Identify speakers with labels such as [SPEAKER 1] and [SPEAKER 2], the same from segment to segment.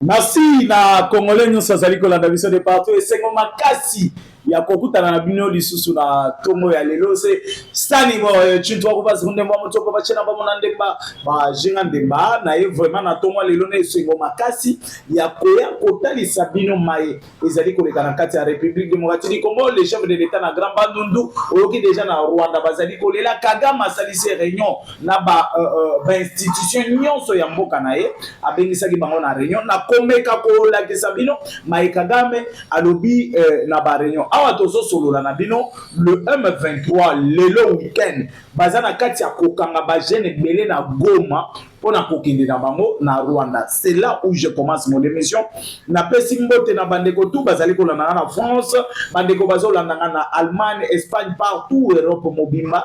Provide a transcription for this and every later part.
[SPEAKER 1] Merci na Congolais nyonso azali kolanda biso de partout esengo makasi ya kokutana na bino lisusu na tongo ya lelo se stani bo chintu wa kubazi kundemba mutoko bachena ba monandemba ba jinga ndemba na ye vraiment na tongo lelo na esengo makasi ya koya kotalisa bino maye ezali koleka na kati ya République démocratique du Congo. Le chef de l'État na Grand Bandundu oyoki déjà na Rwanda bazali kolela Kagame asalisi réunion na ba institution nyonso ya mboka na ye abengisaki bango na réunion na komeka kolakisa bino maye Kagame alobi na ba réunion awa tozo solola na bino le M23 lelo week-end baza na kati ya kokanga ba jeune belé na Goma pona kokende na bango na Rwanda. C'est là où je commence mon émission. Na pesi mbote na bandeko tout bazali kolanda na France, bandeko bazolanda na Allemagne, Espagne, partout Europe mobimba,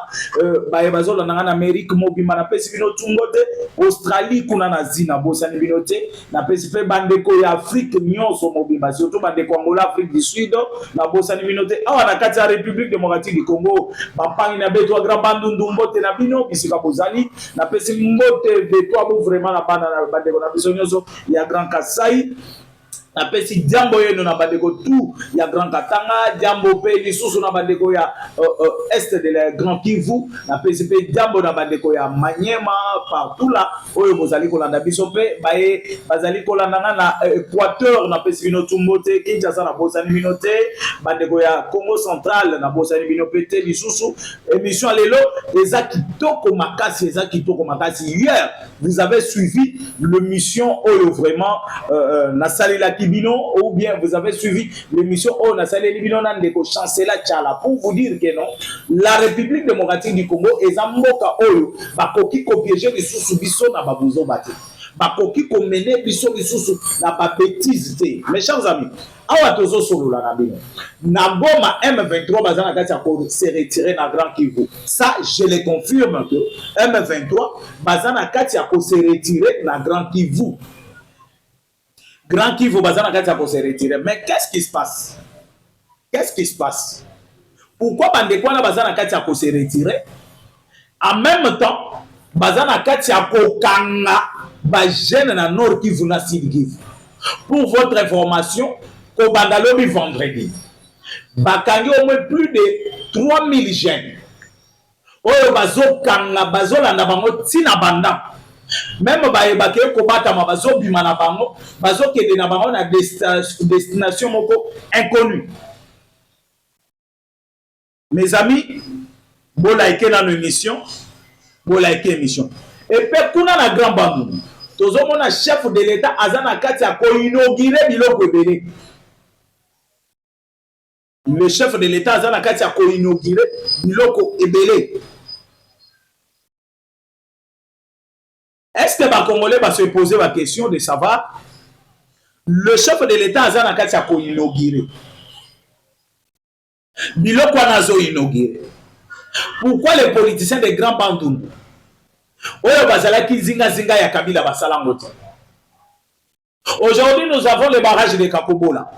[SPEAKER 1] bazolanda na Amérique mobimba na pesi bino tumbote, Australie kuna na zina bosani bino te, na pesi pe bandeko ya Afrique nyonso mobimba, surtout bandeko Angola, Afrique du Sud, na bosani bino te. Awa na kati ya République démocratique du Congo, bapangi na beto Grand Bandundu mbote na bino bisika bozali, na pesi mbote toi vraiment na bana na bandeko na biso nyonso ya Grand Kasai na pesi diambo yeno na bandeko tout ya Grand Katanga diambo pe lisusu na bandeko ya est de la Grand Kivu na pesi pe diambo na bandeko ya Manyema partout là oyo bozali kolanda biso pe baye bazali kolanda na Équateur na pesi bino tumbote Kinshasa na bosani bino te bandeko ya Congo central na bosani bino pe te lisusu émission lelo eza kitoko makasi hier vous avez suivi l'émission oyo vraiment na salila Bino, ou bien vous avez suivi l'émission Oh Nasale Libino Nandeko Chancela Tchala pour vous dire que non, la République démocratique du Congo est un moka oyo, bakoki ko piéger les sous biso na babuzo bate. Bakoki ko mener biso sous na ba bêtise te. Mes chers amis, awa tozo solo la nabino. Na Goma M23 bazana kati ya ko se retirer na Grand Kivu. Ça je le confirme que M23 bazana kati ya ko se retirer na Grand Kivu. Grand Kivu bazana kati ya ko se retirer. Mais qu'est-ce qui se passe? Qu'est-ce qui se passe? Pourquoi bandekwana bazana kati ya ko se retirer? En même temps, bazana kati ya ko kanga ba jeune na Nord Kivu na Sud Kivu. Pour votre information, ko bandalobi vendredi. Bakangi au moins plus de 3000 jeunes. Oyo bazo kanga bazolanda bango tina banda. Même baebake ko batama bazo bima na bango, bazo kende na bango na destination moko inconnue. Mes amis, bo like na émission, bo like émission. Et puis kuna na Grand Bandundu, tozo mona chef de l'État azana kati ya ko inaugurer biloko ebele. Le chef de l'État azana kati ya ko inaugurer biloko ebele. Est-ce que les Congolais vont se poser la question de savoir le chef de l'État a inauguré biloko anazo inauguré. Pourquoi les politiciens des Grands Bandundu oyo bazalaki zinga zinga ya Kabila basalango te? Aujourd'hui nous avons le barrage de Kakobola.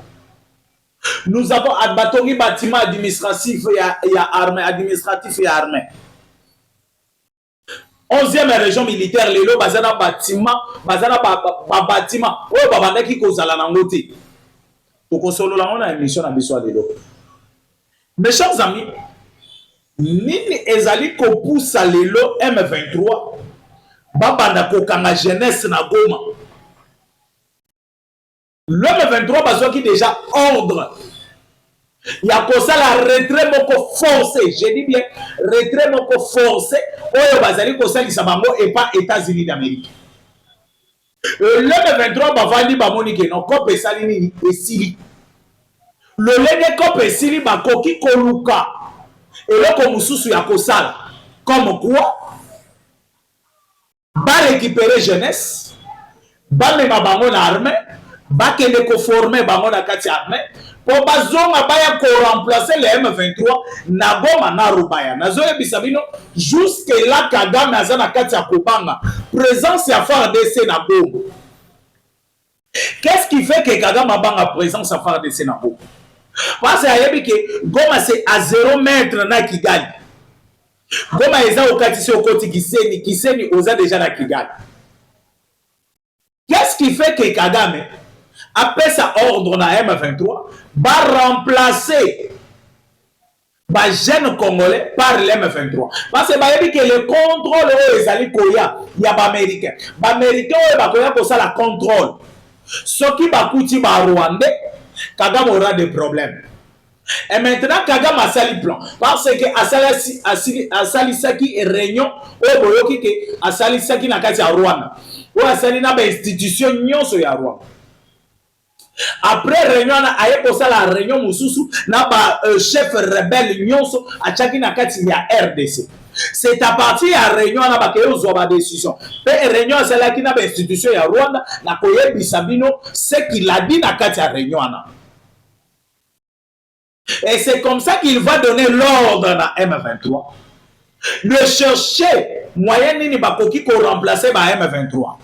[SPEAKER 1] Nous avons abatongi bâtiment administratif et armé. 11e région militaire lelo bazana bâtiment bâtiment oyo babandaki kozala nango te tokosolola ngo na émission na biso lelo. Mes chers amis, nini ezali kopousa lelo M23 babanda kokanga jeunesse na Goma? Le M23 bazwaki déjà ordre ya kosala retrait moko forcé, je dis bien retrait moko forcé oyo bazali kosalisa bango et pas États-Unis d'Amérique. Le M23 bavandi bamoni ke non kope esali nini esili. Le lenge kope esili bakoki koluka eloko mususu ya kosala comme quoi ba récupérer jeunesse, ba mema bango na armée, ba kende ko former bango na kati armée. Pour bazonga baya ko remplacer les M23 na Goma na Rubaya. Nazoye bisabino jusque là Kagame azana kati ya kobanga présence ya FARDC na Goma. Qu'est-ce qui fait que Kagame abanga présence ya FARDC na Goma? Parce que Goma c'est à 0 mètre na Kigali. Goma eza okatisi okoti Kiseni oza déjà na Kigali. Qu'est-ce qui fait que Kagame après ça ordre na M23 va remplacer les jeunes congolais par l'M23 parce que bayebi que le contrôle ezali koya ya ba américain oyo bakoya kosala contrôle soki bakuti ba rwandais Kagame aura des problèmes. Et maintenant, Kagame a sali plan. Parce que Asalisaki réunion, au boyoki ke Asalisaki na kati ya Rwanda. Ou Asali na ba institution nyonso ya Rwanda. Après réunion na aye posa la réunion mususu na ba chef rebelle nyonso achaki na kati ya RDC. C'est à partir ya réunion na ba ke ozwa ba décision. Pe réunion Asalaki na ba institution ya Rwanda na koyebisa bino ce qu'il a dit na kati ya réunion na. Et c'est comme ça qu'il va donner l'ordre à M23 de chercher moyen nini bakoki ko remplacer ba M23.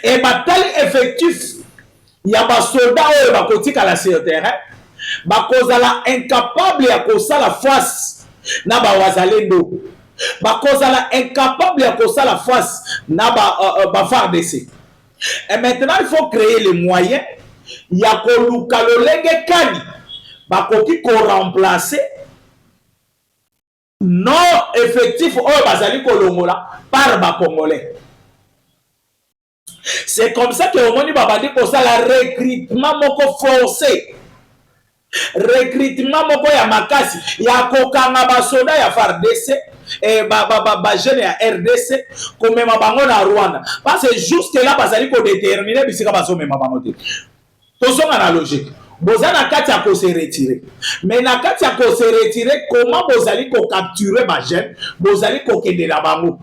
[SPEAKER 1] Et bataille effectif ya ba soldat oyo bakoti kala sur terrain bakozala incapable ya kosala face na ba wazalendo bakozala incapable ya kosala face na ba FARDC. Et maintenant il faut créer les moyens ya koluka lolenge kani bakoki ko remplacer non effectif oyo bazali kolongola par ba congolais. C'est comme ça que omoni babandi kosala recrutement moko forcé, recrutement moko ya makasi ya kokanga basoda ya FARDC et ba jeune ya RDC komema bango na Rwanda parce que jusque là bazali ko déterminer bisika bazomema bango te. Tozonga na logique. Bozana kati ya ko se retirer. Mais na kati ya ko se retirer, comment bozali ko capturer ba jeune, bozali ko kende na bango.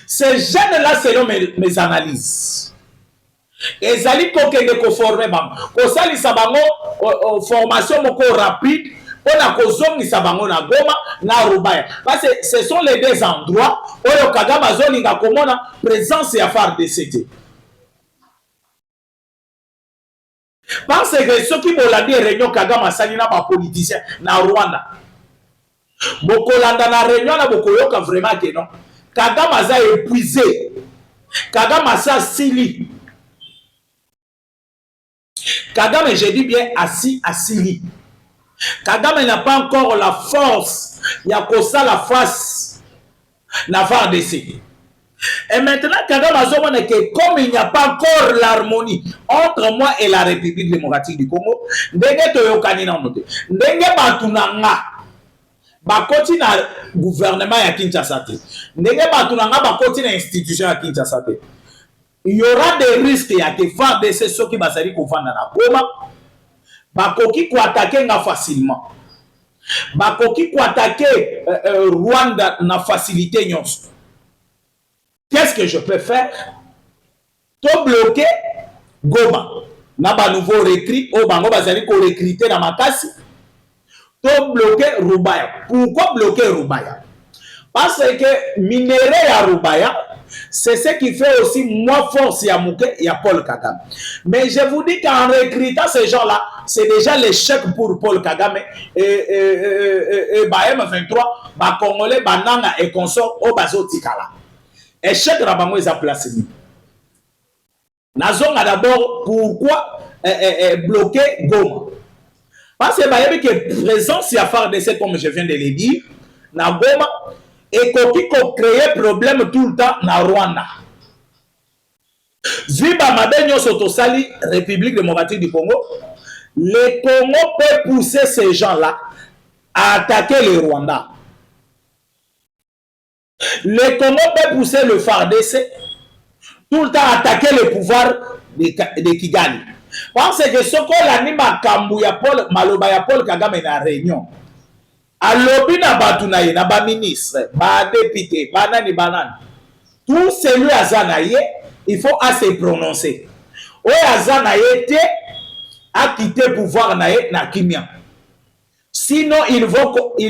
[SPEAKER 1] Ces jeunes-là, selon mes analyses, ils allaient ko former bango. Ko salisa bango formation moko rapide pour na kozongisa bango na Goma na Rubaya. Parce que ce sont les deux endroits où le Kagame azolinga komona présence ya FARDC. Parce que ceux qui bolandi réunion Kagame asali na ba politiciens na Rwanda. Bokolanda na réunion na bokoyoka vraiment que non. Kagame a épuisé. Kagame a sili. Kagame, je dis bien assis à Sili. Kagame n'a pas encore la force. Il y a que ça la face. La FARDC. Et maintenant, Kagame a dit que comme il n'y a pas encore l'harmonie entre moi et la République démocratique du Congo, ndenge toyokani na moto. Ndenge batunanga. Bakoti na gouvernement ya Kinshasa te. Ndenge batunanga bakoti na institution ya Kinshasa te. Il y aura des risques ya te FARDC ceux qui basali kovanda na Goma. Bakoki ko attaquer nga facilement. Bakoki ko attaquer Rwanda na facilité nyonso. Qu'est-ce que je peux faire? To bloquer Goma. Na ba nouveau recrut o bango basali ko recruter na makasi. To bloquer Rubaya. Pourquoi bloquer Rubaya? Parce que minerai à Rubaya, c'est ce qui fait aussi moins force Yamouke et Paul Kagame. Mais je vous dis qu'en recrutant ces gens-là, c'est déjà l'échec pour Paul Kagame et M23, Congolais, Banana et consort au Bazo Tikala. Échec Rabango est à placer. Nazon a d'abord pourquoi bloquer Goma. Parce que il y a une présence à FARDC, comme je viens de le dire, na Goma, et qui crée problème tout le temps na Rwanda. Ziba Mabenyo Sotosali, République démocratique du Congo, le Congo peut pousser ces gens-là à attaquer le Rwanda. Le Congo peut pousser le FARDC tout le temps à attaquer le pouvoir de Kigali. Parce que ce qu'on anime Kambu ya Paul Maloba ya Paul Kagame na réunion. Alobi na batunaye na ba ministre, ba député, banani banani. Tout celui à Zanaye, il faut à se prononcer. O ya Zanaye te a quitté pouvoir naye na Kimia. Sinon il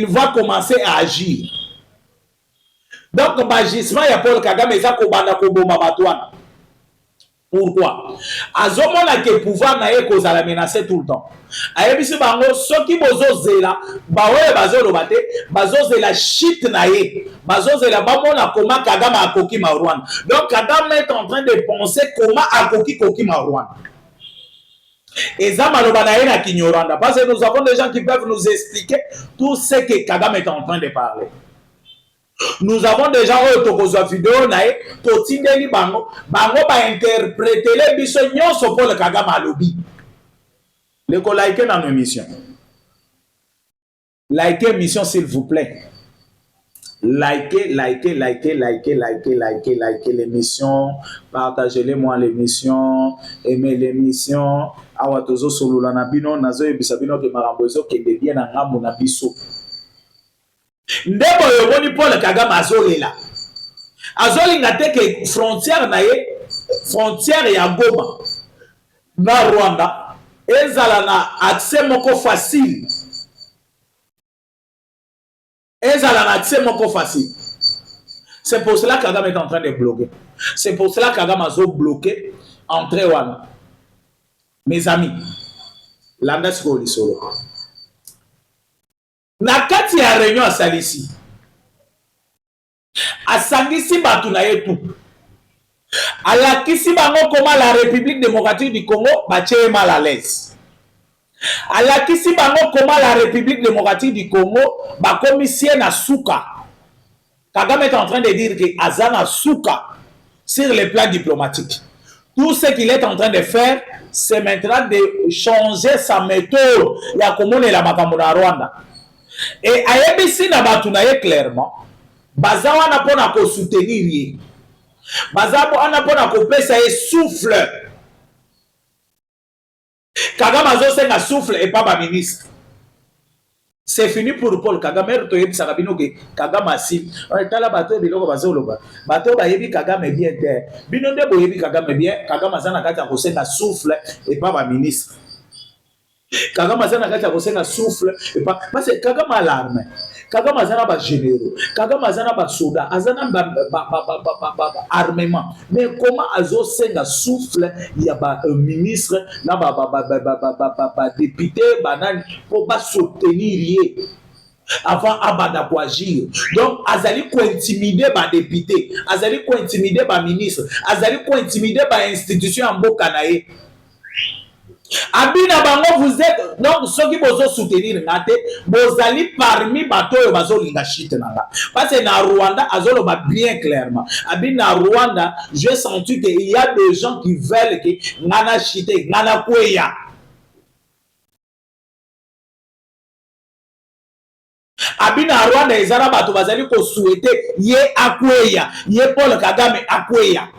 [SPEAKER 1] va commencer à agir. Donc magissement ya Paul Kagame ça ko banda ko boma batwana. Pourquoi? Azomona ke pouvoir na ye kozala menacer tout le temps. Ayebisi bango soki bozozela baoye bazoloba te bazozela shit na ye bazozela bamona comment Kagame akoki ma Rwanda. Donc Kagame est en train de penser comment akoki ma Rwanda. Et ça maloba na ye na Kinyarwanda parce que nous avons des gens qui peuvent nous expliquer tout ce que Kagame est en train de parler. Nous avons des gens qui ont des vidéos, qui ont interprété les bisons pour le Kagame à lobby. Les collègues dans nos émissions. Likez l'émission s'il vous plaît. Likez l'émission. Partagez-les moi l'émission. Aimez l'émission. Awatozo solo la nabino nazo ebisabino ke marambozo ke de bien na ngamu na biso. Ndebo yoboni Paul Kagame azolela. Azolinga te ke frontière na ye, frontière ya Goma na Rwanda ezala na accès moko facile. Ezala na accès moko facile. C'est pour cela que Kagame est en train de bloquer. C'est pour cela que Kagame a bloqué entrée wana. Mes amis, landa siko solo. Na kati ya réunion à Salisi. Asangisi batu na yetu. Alakisi bango comment la République démocratique du Congo bache mal à l'aise. Alakisi bango comment la République démocratique du Congo ba commissaire na souka. Kagame est en train de dire que Azana souka sur le plan diplomatique. Tout ce qu'il est en train de faire, c'est maintenant de changer sa méthode. Il y a comme on est la makamona Rwanda. Et ayebisi na batu na ye clairement baza wana pona ko soutenir ye baza wana pona ko pesa ye souffle. Kagame azosenga souffle et pas ba ministre. C'est fini pour Paul Kagame. To yebisa kabino ke Kagame asi tala bato biloko bazoloba bato ba yebi Kagame bien te bino nde bo yebi Kagame bien. Kagame azana kati ko senga souffle et pas ba ministre. Kagame azana kati ko senga souffle et pas parce que Kagame a l'arme. Kagame azana ba généraux, Kagame azana ba soldats, azana ba armement. Mais comment azo senga souffle il y a ba ministre na ba député banani pour ba soutenir avant abanda ko agir. Donc azali ko intimider ba député, azali ko intimider ba ministre, azali ko intimider ba institution en mboka na ye. Abina bango vous êtes donc ceux qui vous soutenir ngate bozali parmi bato yo bazolinga shit nanga parce que na Rwanda azolo ba bien clairement abina Rwanda j'ai senti que il y a des gens qui veulent que ngana shit ngana kweya abina Rwanda ezara bato bazali ko souhaiter ye akweya ye Paul Kagame akweya.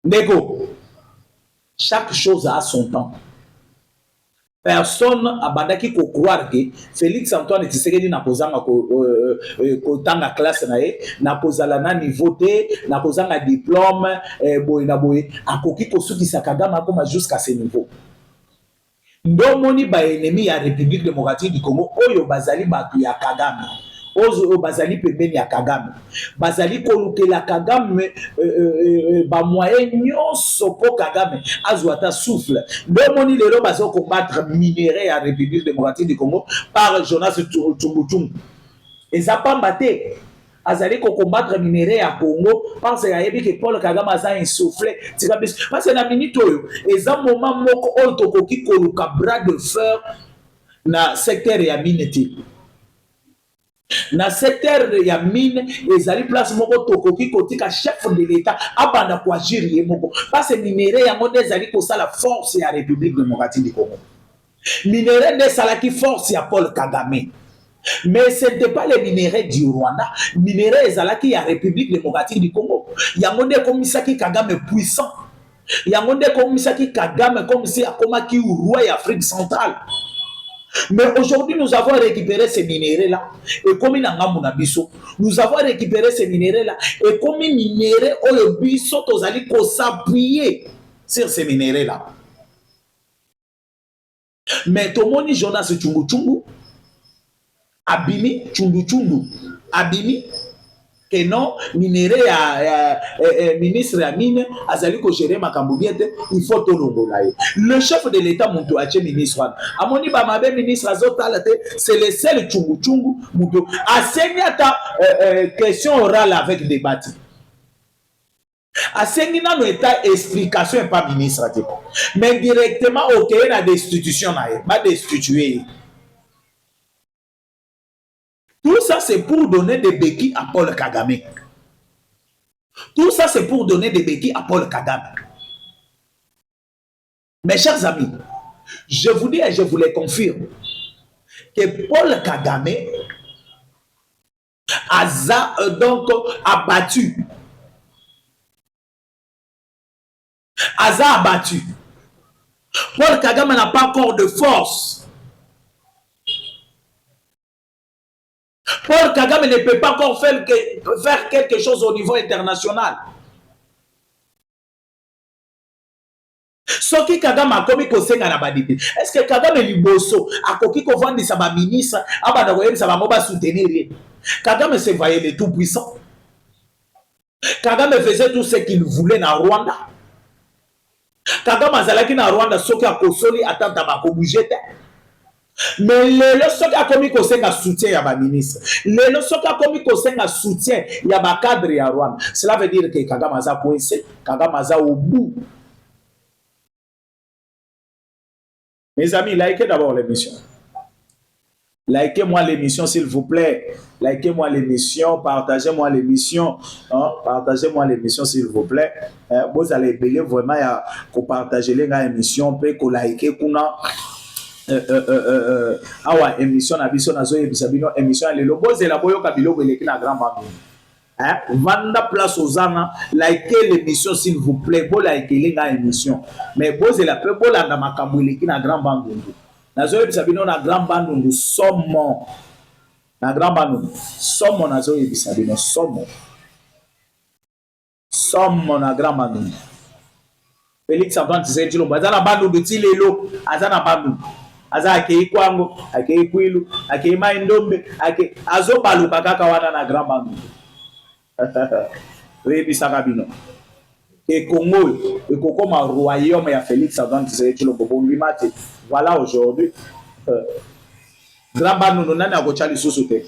[SPEAKER 1] Nego, chaque chose a son temps. Personne a bandaki ko croire que Félix Antoine Tshisekedi na kozanga ko tanga classe na ye na kozala na niveau te na kozanga diplôme boy na boy akoki ko sukisa Kagame akoma jusqu'à ce niveau. Ndomoni ba ennemi ya République démocratique du Congo oyo bazali batu ya Kagame. Ozo bazali pembeni ya Kagame bazali kolukela Kagame ba moyen nyonso po Kagame azwata souffle. Ndomoni lelo bazo combattre minerai ya République démocratique du Congo par Jonas Tsumbuchungu ezapamba te azali ko combattre minerai ya Congo parce que ayebi que Paul Kagame aza insoufflé parce que na minute oyo eza moment moko oyo tokoki koluka bras de fer na secteur ya mineti. Na secteur ya mine ezali place moko tokoki kotika chef de l'état abanda ko agir ye moko parce que minerai yango nde ezali kosala force ya République démocratique du Congo. Minerai nde esalaki force ya Paul Kagame. Mais ce n'était pas les minéraux du Rwanda, minerai ezalaki ya République démocratique du Congo. Yango nde komisaki Kagame puissant. Yango nde komisaki Kagame comme si akomaki roi ya Afrique centrale. Mais aujourd'hui, nous avons récupéré ces minéraux-là. Et comme il y a un biso, nous avons récupéré ces minéraux-là. Et comme il y a un biso, nous allons s'appuyer sur ces minéraux-là. Mais tout le monde, Jonas Tsumbuchungu, Abimi, Tsumbuchungu, Abimi, que non, minéré à ministre à mine, azali ko gérer makambubiete, il faut tout l'ongolaye. Le chef de l'État monto ache ministre. Amoni ba mabe ministre azotalate, c'est le seul chungu chungu monto. Asenya ta question orale avec débat. Asengi na no état explication et pas ministre. Mais directement au pays na destitution na ye, ba destituer. Tout ça, c'est pour donner des béquilles à Paul Kagame. Tout ça, c'est pour donner des béquilles à Paul Kagame. Mes chers amis, je vous dis et je vous le confirme que Paul Kagame a donc abattu. Abattu. Paul Kagame n'a pas encore de force. Paul Kagame ne peut pas encore faire quelque chose au niveau international. Soki Kagame a commis kosenga na badité. Est-ce que Kagame liboso a koki ko vendre sa ba ministre abana ko yebisa ba moba soutenir. Kagame se voyait le tout puissant. Kagame faisait tout ce qu'il voulait na Rwanda. Kagame azalaki na Rwanda soki a kosoli atanta ba ko bougete. Mais le soki a commis kosenga soutien ya ba ministre. Le soki a commis kosenga soutien ya ba cadre ya Rwanda. Cela veut dire que Kagame aza coincé, Kagame aza au bout. Mes amis, likez d'abord l'émission. Likez-moi l'émission, s'il vous plaît. Likez-moi l'émission, partagez-moi l'émission. Hein? Partagez-moi l'émission, s'il vous plaît. Vous allez payer vraiment à partager l'émission, puis que likez kuna. Awa émission na biso na zo yebisabino émission le lobo zela boyo kabilo beleki na grand bambou. Hein? Vanda place aux ânes, likez l'émission s'il vous plaît. Bon likez l'émission. Mais bon c'est la peu bon la makambo eleki na grand bambou. Na zo yebisabino na grand bambou somme. Na grand bambou somme na zo yebisabino somme. Somme na grand bambou. Félix Antoine Tshisekedi Tshilombo azana bambou de tilelo azana bambou. Aza akei kwango, akei kwilu, akei maindombe, akei azo baluka kaka wana na grand bambou. Oui, bisaka bino. Et Congo, et comme un royaume ya Félix Antoine Tshisekedi Tshilombo bongimate. Voilà aujourd'hui. Grand bambou nani akochali susu te.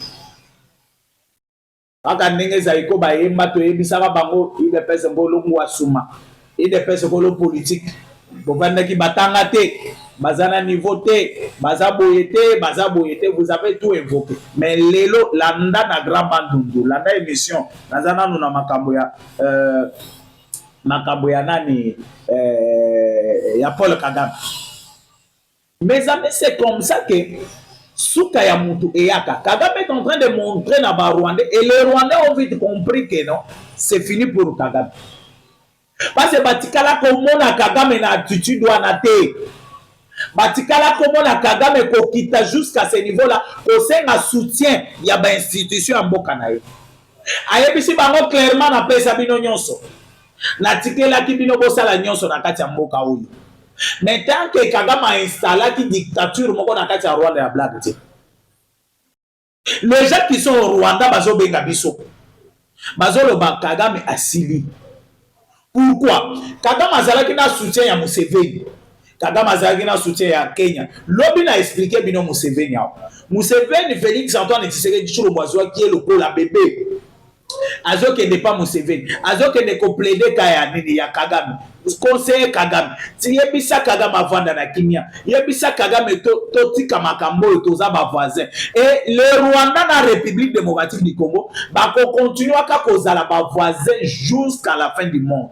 [SPEAKER 1] Aka ndenge za iko ba yemba to yebisaka bango ile pesa ngolo ngwasuma. Ile pesa ngolo politique. Bovanda ki batanga te. Bazana niveau te, bazaboyete, vous avez tout évoqué. Mais lelo landa na grand bandundu, landa émission, nazana nous na makambo ya nani ya Paul Kagame. Mes amis, c'est comme ça que Souka ya mutu eyaka. Kagame est en train de montrer na ba Rwandais et les Rwandais ont vite compris que non, c'est fini pour Kagame. Parce que batikala komona Kagame na attitude wana te. Batikala komo na Kagame kokita jusqu'à ce niveau là kosenga soutien ya ba institution ya mboka na ye. Ayebisi bango clairement na pesa bino nyonso. Na tikela ki bino bosala nyonso na kati ya mboka oyo. Mais tant que Kagame a installé ki dictature moko na kati ya Rwanda ya blague te. Les gens qui sont au Rwanda bazo benga biso. Bazo loba Kagame asili. Pourquoi? Kagame azalaki na soutien ya Museveni. Kagame azalaki na soutien ya Kenya. Lobi na expliqué bino Museveni yao. Museveni Félix Antoine Tshisekedi Tshilombo qui est le pôle à bébé. Azo ke n'est pas Museveni. Azo ke ne ko plaider kaya nini ya Kagame. Conseiller Kagame. Si yebisa Kagame avanda na kimia. Yebisa Kagame to tika makambo toza ba voisin. Et le Rwanda na République démocratique du Congo ba ko continuer ka kozala ba voisin jusqu'à la fin du monde.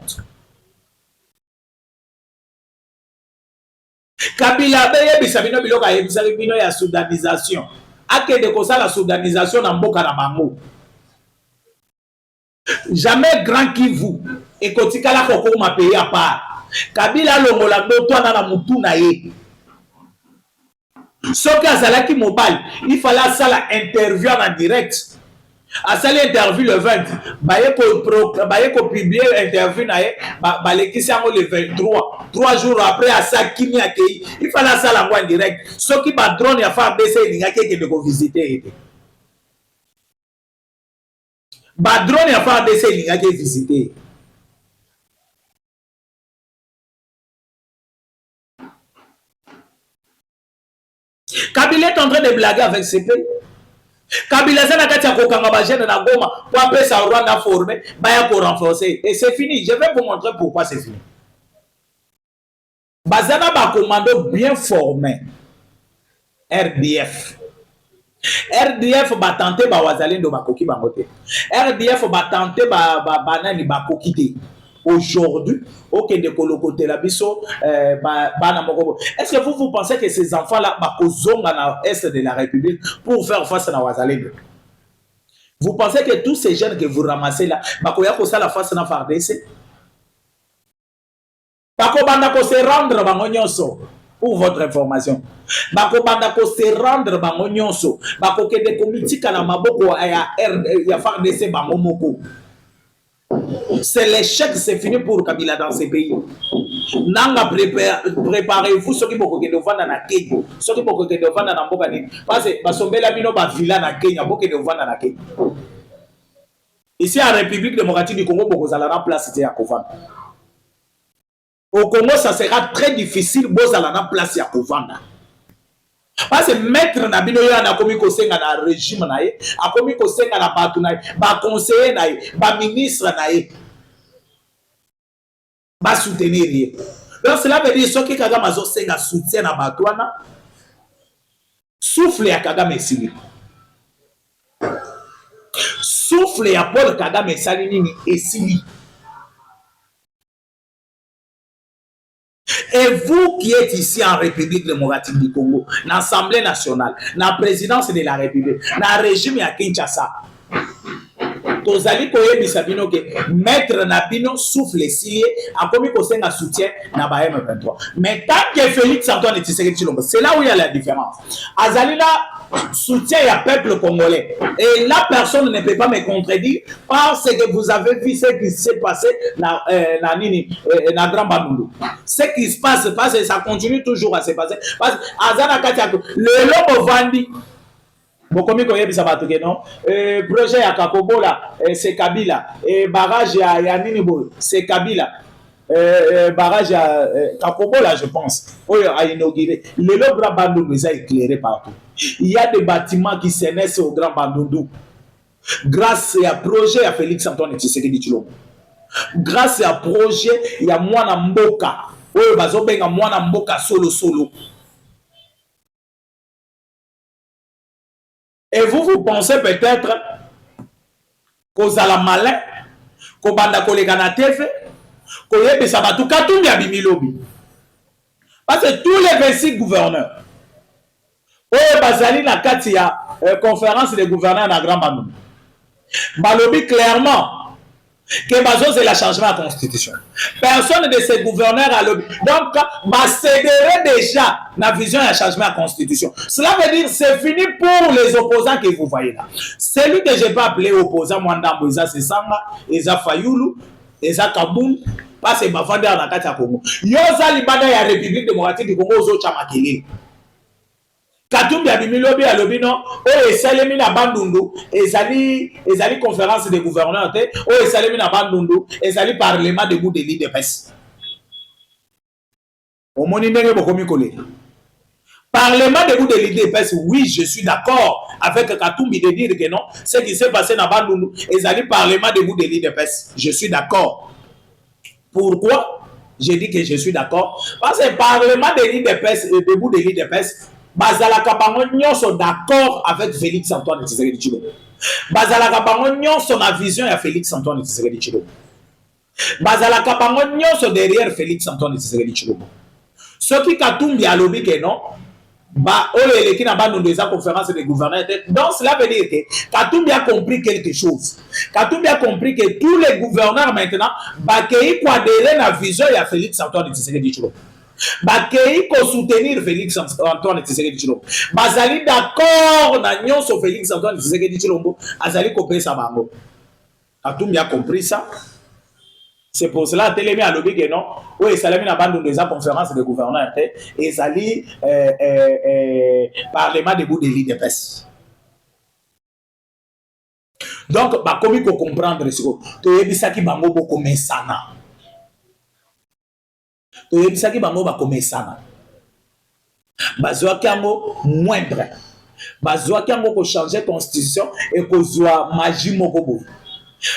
[SPEAKER 1] Kabila beye bisabino biloka yebisa bino ya soudanisation. Akende kosala soudanisation na mboka na bango. Jamais grand Kivu et kotikala koko ma pays à part. Kabila longola motwana na mutu na ye. Soki azalaki mobile, il fallait sala interview en direct. Asali interview le 20, baye ko publier interview na ye, balekisi yango le 23. 3 jours après asa kimi akei, il fallait sala en direct. Soki ba drone ya fa BC ninga keke de ko visiter. ba drone ya FARDC elingaki visiter. Kabila est en train de blaguer avec ces pays. Kabila zana kati ya kokanga ba jeune na Goma pour appeler ça Rwanda formé, ba ya pour renforcer et c'est fini. Je vais vous montrer pourquoi c'est fini. Bazana ba commando bien formé. RDF. RDF ba tenter ba wazalendo ba koki bangote. RDF ba tenter ba banani ba kokite. Aujourd'hui, aucun de côté la biso est-ce que vous pensez que ces enfants-là sont à l'est de la République pour faire face à Wazalendo? Vous pensez que tous ces jeunes que vous ramassez là, ça la face à FARDC? Bako banda ko se rendre bango nyonso pour votre information. Bako banda ko se rendre bango nyonso. Bako ke de komitika na maboko ya FARDC bango moko. C'est l'échec, c'est fini pour Kabila dans ces pays. Nanga préparez-vous ceux qui vont que vendre na Kenya, ceux qui vont que vendre na Mbokani. Parce que basombela bino ba villa na Kenya, beaucoup de vendre na Kenya. Ici en République démocratique du Congo, beaucoup à la place c'était à Kovanda. Au Congo, ça sera très difficile beaucoup à la place à Kovanda. Parce que maître Nabino a commis kosenga na régime nae, a commis kosenga na batu nae, ba conseiller nae, ba ministre nae, ba soutenir. Donc cela veut dire ce qui Kagame zo senga soutien na batu wana, souffle ya Kagame esili. Souffle ya Paul Kagame esali nini esili. Et vous qui êtes ici en République démocratique du Congo, dans l'Assemblée nationale, dans la présidence de la République, dans le régime à Kinshasa, Tozali koye bisabino que maître Nabino souffle silié a commis un soutien na ba M23. Mais tant que Félix Antoine Tshisekedi Tshilombo, c'est là où il y a la différence. Azalina soutien à peuple congolais. Et la personne ne peut pas me contredire parce que vous avez vu ce qui s'est passé dans Grand Bandundu. Ce qui se passe, parce que ça continue toujours à se passer. Parce que Azana Katiako, le lobo Vandi, Bokomi koyebisa bato ke non projet ya Kakobola c'est Kabila et barrage ya nini bo c'est Kabila barrage ya Kakobola je pense oyo a inauguré le Grand Bandundu est éclairé partout. Il y a des bâtiments qui se naissent au Grand Bandundu grâce à projet ya Félix Antoine Tshisekedi Tshilombo, grâce à projet ya mwana mboka oyo bazobenga mwana mboka solo. Et vous pensez peut-être que vous allez malin, que vous allez kolega na TV, que vous allez sabatou katumbi abimilobi. Parce que tous les 26 gouverneurs, au bazali na kati ya conférence des gouverneurs na Grand Bandundu, balobi clairement que bazo c'est la changement de la constitution. Personne de ces gouverneurs a lobby. Donc, bah céderait déjà la vision et changement de la constitution. Cela veut dire c'est fini pour les opposants que vous voyez là. Celui que je n'ai pas appelé opposant, Mwandambo, Eza Sesanga, Eza Fayoulou, Eza Kaboul, parce que ma femme est en Akata Congo. Yoza Libana ya République démocratique du Congo, Ozo Chamakele. Katumbi abimilobi alobi non o esalemi na Bandundu ezali conférence des gouverneurs te o esalemi na Bandundu ezali parlement de bout de l'île de Pes. Au moni ndenge bokomi kolela. Parlement de bout de l'île de Pes, oui, je suis d'accord avec Katumbi de dire que non, ce qui s'est passé na Bandundu ezali parlement de bout de l'île de Pes. Je suis d'accord. Pourquoi? Je dis que je suis d'accord parce que parlement de l'île de Pes de bout de l'île de Pes bazalaka bango nyonso d'accord avec Félix Antoine Tshisekedi Tshilombo. Bazalaka bango nyonso na vision ya Félix Antoine Tshisekedi Tshilombo. Bazalaka bango nyonso derrière Félix Antoine Tshisekedi Tshilombo. Ce qui Katumbi alobi que non, ba oyo eleki na Bandundu eza conférence des gouverneurs. Donc cela veut dire que Katumbi a compris quelque chose. Katumbi a compris que tous les gouverneurs maintenant bakei ko adhérer na vision ya Félix Antoine Tshisekedi Tshilombo. Bakei ko soutenir Félix Antoine Tshisekedi Tshilombo. Bazali d'accord na nyonso Félix Antoine Tshisekedi Tshilombo azali ko pesa bango. Katumbi a compris ça. C'est pour cela que Télémi a lobby que non. Oui, Salami n'a pas donné sa conférence de gouverneurs et Sali parlement debout de l'île de Pes. Donc ba komi ko comprendre siko to yebisaki bango boko mesana. To yebisaki bango ba komesana. Bazwa kango moindre. Bazwa kango ko changer constitution et ko zwa magie moko bo.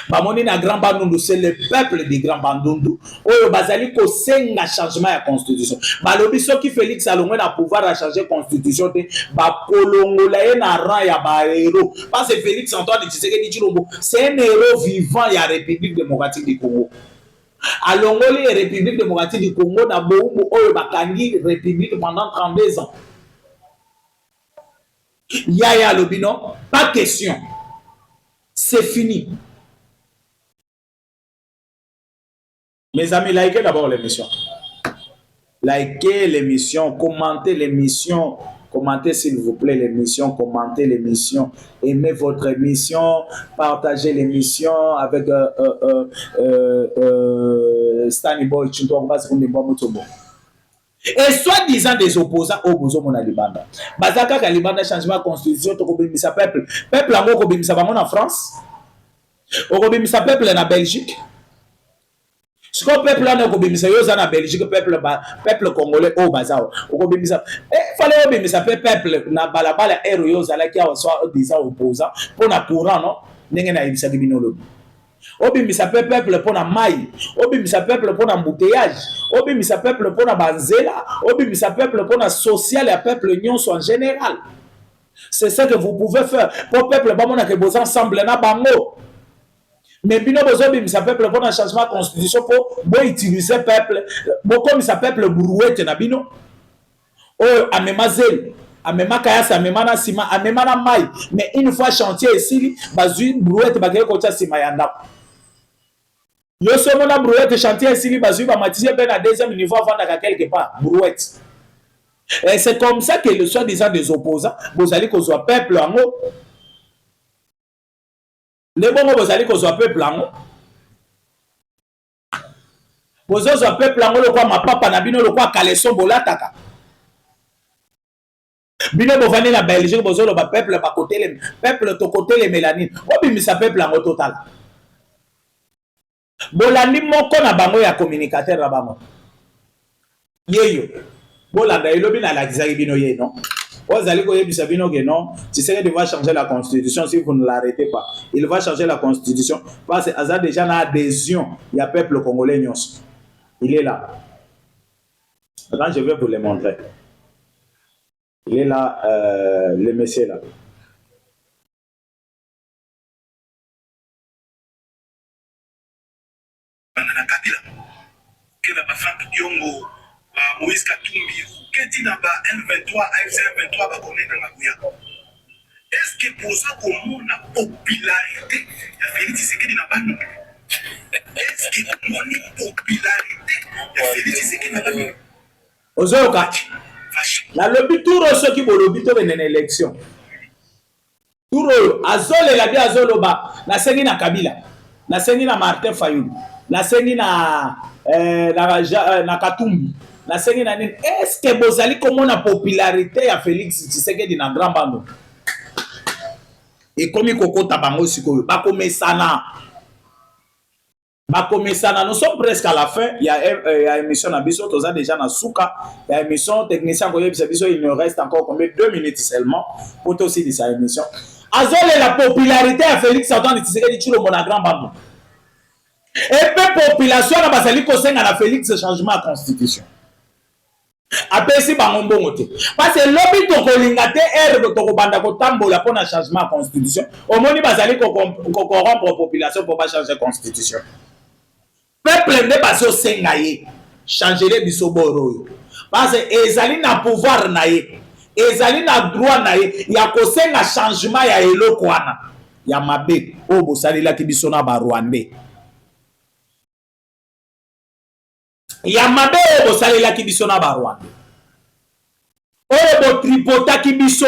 [SPEAKER 1] Bamoni na Grand Bandundu, c'est le peuple du Grand Bandundu. Oyo bazali ko senga changement ya constitution. Balobi soki Félix Alongo na pouvoir à changer constitution te ba kolongola ye na rang ya ba héros. Parce que Félix Antoine Tshisekedi Tshilombo, c'est un héros vivant ya République démocratique du Congo. Alongoli République démocratique du Congo na boumbu oyo bakangi République pendant 32 ans. Yaya Lobino, pas question. C'est fini. Mes amis, likez d'abord l'émission. Likez l'émission, commentez l'émission, commentez s'il vous plaît l'émission, commentez l'émission, aimez votre émission, partagez l'émission avec Stanley Boy, et soi-disant des opposants au bozo mona libanda. Bazaka ka libanda changement de constitution to kobimisa peuple. Peuple ango kobimisa bango na France. O kobimisa peuple na Belgique. Ce que peuple là kobimisa yo za na Belgique peuple congolais au bazao. O kobimisa fallait obimisa peuple na balabala ero yo za la ki a soit des opposants pour na courant non ndenge na ibisa bino lobi. Obimisa peuple pour na mai, obimisa peuple pour na embouteillage, obimisa peuple pour na banzela, obimisa peuple pour na social et peuple nyonso en général. C'est ça que vous pouvez faire pour peuple bamona que vous ensemble na bango. Mais bino besoin obimisa peuple pour na changement de constitution pour utiliser peuple, comme ça peuple brouette na bino. Oh amemazel amema kayasa amema na sima amema na mai, mais une fois chantier ici bazui brouette bagay ko tia sima ya ndako. Yo somo na brouette chantier ici bazui ba matiser ben à deuxième niveau avant d'aka quelque part brouette. Et c'est comme ça que le soi-disant des opposants bozali ko soit peuple ango. Le bongo bozali ko soit peuple ango. Bozo soit peuple ango le kwa mapapa na bino le kwa kaleson bolataka. Bino bovani la Belgique bozo le peuple ba côté les peuple to côté les mélanines. Obimisa peuple en total. Bolandi moko na bango ya communicateur na bango. Yeyo. Bolanda elobi na la kizaki bino ye non. Ozali ko yebisa bino que non, Tshisekedi va changer la constitution si vous ne l'arrêtez pas. Il va changer la constitution parce que Azad déjà na adhésion, il y a peuple congolais nyos. Il est là. Attends, je vais vous le montrer. Il est là, le monsieur là.
[SPEAKER 2] Moïse Katumbi, qu'est-ce na ba N23, AFC M23 ba connaît dans la Guyane. Est-ce que pour ça qu'on a popularité, il y a Félix Tshisekedi na banu. Est-ce que on a popularité, il y a Félix Tshisekedi na banu.
[SPEAKER 1] Ozoka. La lobby tour ceux qui bolobi to benene élection. Tour azole la bi azolo ba na sengi na Kabila, na sengi na Martin Fayulu, na sengi na na Katumbi. La sengi na nini? Est-ce que bozali comme na popularité ya Félix Tshisekedi na Grand Bando? Et comme il kokota bango sikoyo, ba komesana. Ba komesana, nous sommes presque à la fin. Il y a émission na biso, toza déjà na souka. Il y a émission technicien koye biso, il nous reste encore combien 2 minutes seulement pour aussi de sa émission. Azole la popularité à Félix Antoine Tshisekedi Tshilombo na Grand Bando. Et peu population na basali ko senga na Félix changement de constitution. Apesi bango mbongo te parce que lobi to kolinga te erbe to kobanda ko tambola pour na changement de constitution omoni bazali ko corrompre population pour pas changer constitution peuple ne baso senga ye changer les biso boroyo parce que ezali na pouvoir na ye ezali na droit na ye ya ko senga changement ya eloko wana ya mabe o bosali la ki biso na ba Rwandais ya mabe bo salela ki biso na ba Rwanda oyo bo tripota ki biso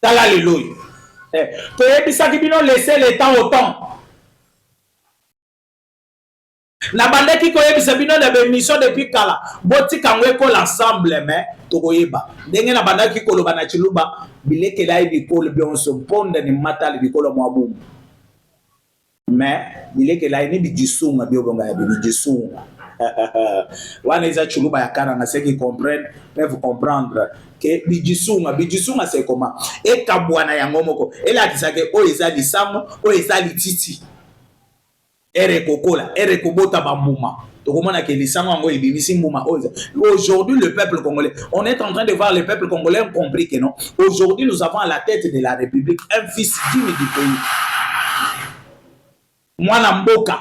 [SPEAKER 1] tala lelo to yebisa ki bino laisser le temps au temps Na bande qui koye bisabino na émission depuis kala. Boti kangwe ko l'ensemble mais tokoyeba. Ndenge na bande qui koloba na chiluba bileke la bikolo bi on se ponde ni matal bikolo mwa boum. Mais bileke la ni bijisunga bi obonga ya bijisunga. Wana iza chiluba ya karanga ceux qui comprennent peuvent comprendre que bijisunga c'est comment et kabwana yango moko ela kisake o eza lisango o eza lititi ere kokola ere kobota bambuma tokomona ke lisango yango ebimisi mbuma oza. Aujourd'hui le peuple congolais, on est en train de voir le peuple congolais ont compris que non, aujourd'hui nous avons à la tête de la République un fils digne du pays, mwana mboka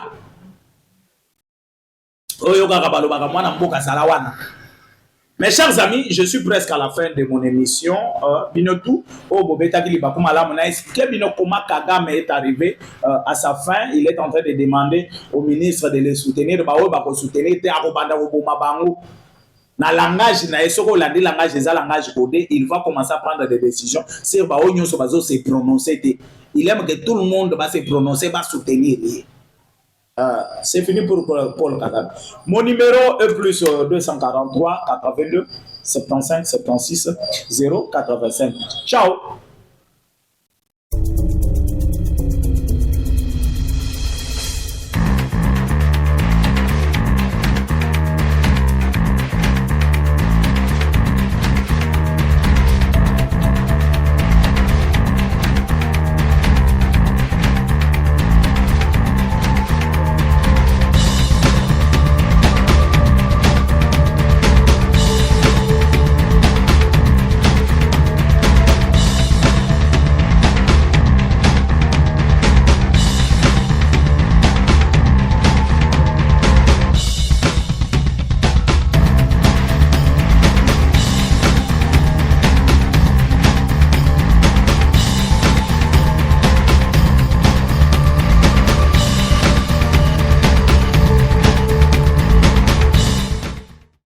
[SPEAKER 1] oyo kaka balobaka mwana mboka salawana. Mes chers amis, je suis presque à la fin de mon émission. Binotou, au Bobeta Kiliba Kumala, on a expliqué comment Kagame est arrivé à sa fin. Il est en train de demander au ministre de le soutenir. Na langage, na esoko landi langage, les langage codé, il va commencer à prendre des décisions. C'est Baonyo Sobazo se prononcer. Il aime que tout le monde va se prononcer, va soutenir. C'est fini pour Paul Kagame. Mon numéro est plus 243 82 75 76 085. Ciao.